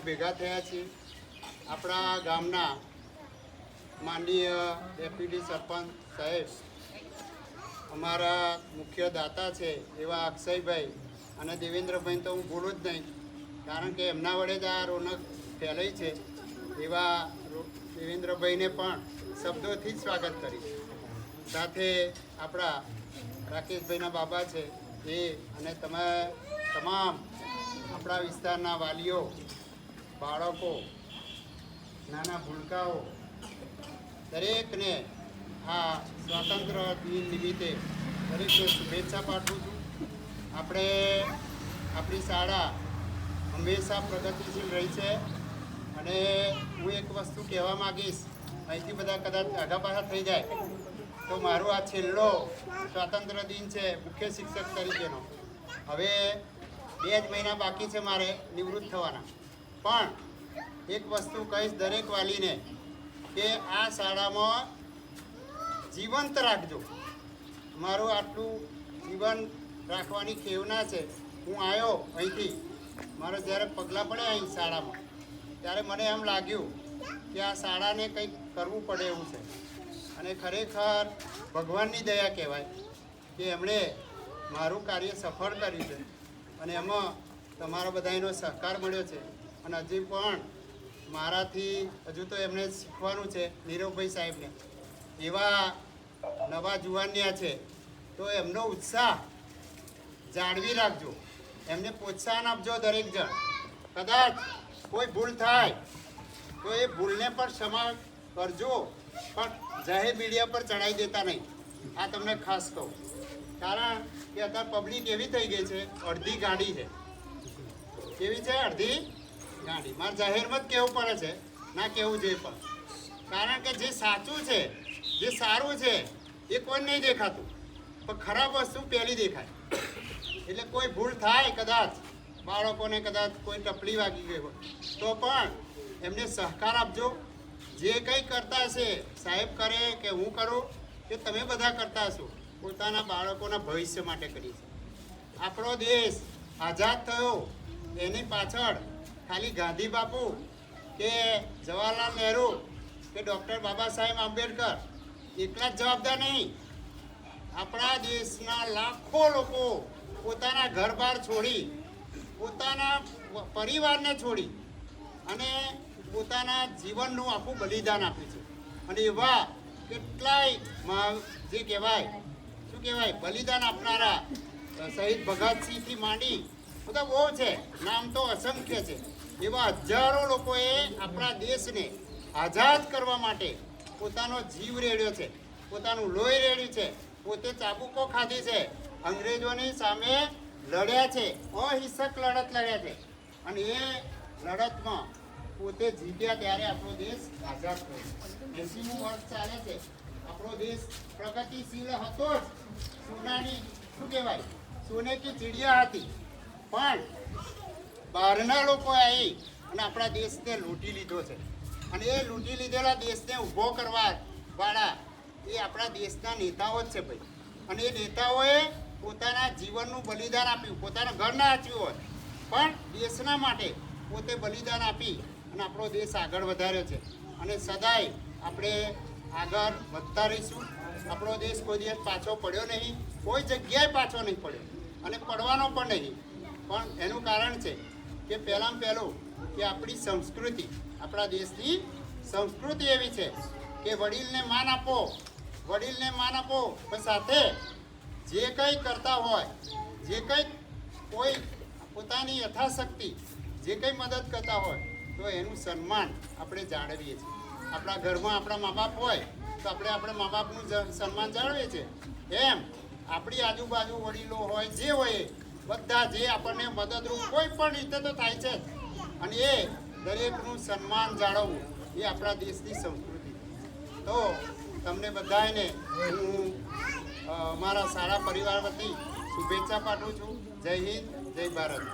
ભેગા થયા છીએ. આપણા ગામના માનનીય ડેપ્યુટી સરપંચ સાહેબ, અમારા મુખ્ય દાતા છે એવા અક્ષયભાઈ અને દેવેન્દ્રભાઈ તો હું ભૂલું જ નહીં, કારણ કે એમના વડે જ આ રોનક ફેલાઈ છે. એવા દેવેન્દ્રભાઈને પણ શબ્દોથી જ સ્વાગત કરીશ. સાથે આપણા રાકેશભાઈના બાબા છે એ અને તમે તમામ આપણા વિસ્તારના વાલીઓ, બાળકો, નાના ભૂલકાઓ દરેકને આ સ્વાતંત્ર્ય દિન નિમિત્તે દરેકને શુભેચ્છા પાઠવું છું. આપણી શાળા હંમેશા પ્રગતિશીલ રહી છે અને હું એક વસ્તુ કહેવા માગીશ, અહીંથી બધા કદાચ આગા પાછા થઈ જાય તો મારો આ છેલ્લો સ્વાતંત્ર્ય દિન છે મુખ્ય શિક્ષક તરીકેનો. હવે 2 જ મહિના બાકી છે મારે નિવૃત્ત થવાના, પણ એક વસ્તુ કહીશ દરેક વાલીને કે આ શાળામાં જીવંત રાખજો. મારું આટલું જીવન રાખવાની ખેવના છે. હું આવ્યો અહીંથી, મારે જ્યારે પગલાં પડ્યા અહીં શાળામાં ત્યારે મને એમ લાગ્યું કે આ શાળાને કંઈક કરવું પડે એવું છે. અને ખરેખર ભગવાનની દયા કહેવાય કે એમણે મારું કાર્ય સફળ કર્યું છે અને એમાં તમારા બધાનો સહકાર મળ્યો છે. અને હજી પણ મારાથી હજુ તો એમને શીખવાનું છે, નીરવભાઈ સાહેબને. એવા નવા જુવાનિયા છે તો એમનો ઉત્સાહ જાળવી રાખજો, એમને પ્રોત્સાહન આપજો દરેક જણ. કદાચ કોઈ ભૂલ થાય તો એ ભૂલને પણ ક્ષમા કરજો, પણ જાહેર મીડિયા પર ચડાવી દેતા નહીં. આ તમને ખાસ કહું, કારણ કે અત્યારે પબ્લિક એવી થઈ ગઈ છે, અડધી ગાડી છે. કેવી છે? અડધી ગાડી. મારે જાહેરમાં જ કહેવું પડે છે, ના કહેવું જોઈએ પણ. કારણ કે જે સાચું છે, જે સારું છે એ કોઈ નહીં દેખાતું, પણ ખરાબ વસ્તુ પહેલી દેખાય. એટલે કોઈ ભૂલ થાય, કદાચ બાળકોને કદાચ કોઈ ટપલી વાગી ગઈ હોય તો પણ એમને સહકાર આપજો. જે કંઈ કરતા હશે, સાહેબ કરે કે હું કરું કે તમે બધા કરતા હશો, પોતાના બાળકોના ભવિષ્ય માટે કરી છે. આપણો દેશ આઝાદ થયો એની પાછળ ખાલી ગાંધી બાપુ કે જવાહરલાલ નહેરુ કે ડૉક્ટર બાબા સાહેબ આંબેડકર એકલા જ જવાબદાર નહીં. આપણા દેશના લાખો લોકો પોતાના ઘર-બાર છોડી, પોતાના પરિવારને છોડી અને પોતાના જીવનનું આખું બલિદાન આપ્યું છે. અને એવા કેટલાય જે કહેવાય, શું કહેવાય, બલિદાન આપનારા શહીદ ભગતસિંહથી માંડી બધા બહુ છે, નામ તો અસંખ્ય છે. એવા હજારો લોકોએ આપણા દેશને આઝાદ કરવા માટે પોતાનો જીવ રેડ્યો છે, પોતાનું લોહી રેડ્યું છે, પોતે ચાબુકો ખાધી છે, અંગ્રેજોની સામે લડ્યા છે, અહિંસક લડત લડ્યા છે. અને એ લડતમાં પોતે જીત્યા ત્યારે આપણો દેશ આઝાદ થયો. 80મું વર્ષ ચાલે છે. આપણો દેશ પ્રગતિશીલ હતો જ. સોનાની શું કહેવાય, સોને કી ચીડિયા હતી, પણ બહારના લોકો આવી અને આપણા દેશને લૂંટી લીધો છે. અને એ લૂંટી લીધેલા દેશને ઊભો કરવા વાળા એ આપણા દેશના નેતાઓ જ છે ભાઈ. અને એ નેતાઓએ પોતાના જીવનનું બલિદાન આપ્યું, પોતાના ઘર ના આપ્યું હોય પણ દેશના માટે પોતે બલિદાન આપી અને આપણો દેશ આગળ વધાર્યો છે. અને સદાય આપણે આગળ વધતા રહીશું. આપણો દેશ કોઈ દિવસ પાછો પડ્યો નહીં, કોઈ જગ્યાએ પાછો નહીં પડ્યો અને પડવાનો પણ નહીં. પણ એનું કારણ છે કે પહેલાં પહેલું કે આપણી સંસ્કૃતિ, આપણા દેશની સંસ્કૃતિ એવી છે કે વડીલને માન આપો, વડીલને માન આપો, પણ સાથે જે કંઈ કરતા હોય, જે કંઈ કોઈ પોતાની યથાશક્તિ જે કંઈ મદદ કરતા હોય તો એનું સન્માન આપણે જાળવીએ છીએ. આપણા ઘરમાં આપણા મા બાપ હોય તો આપણે મા બાપનું સન્માન જાળવીએ છીએ. એમ આપણી આજુબાજુ વડીલો હોય, જે હોય બધા જે આપણને મદદરૂપ કોઈ પણ રીતે તો થાય છે જ. અને એ દરેકનું સન્માન જાળવવું એ આપણા દેશની સંસ્કૃતિ. તો તમને બધાને હું મારા શાળા પરિવાર વતી શુભેચ્છા પાઠવું છું. જય હિન્દ, જય ભારત.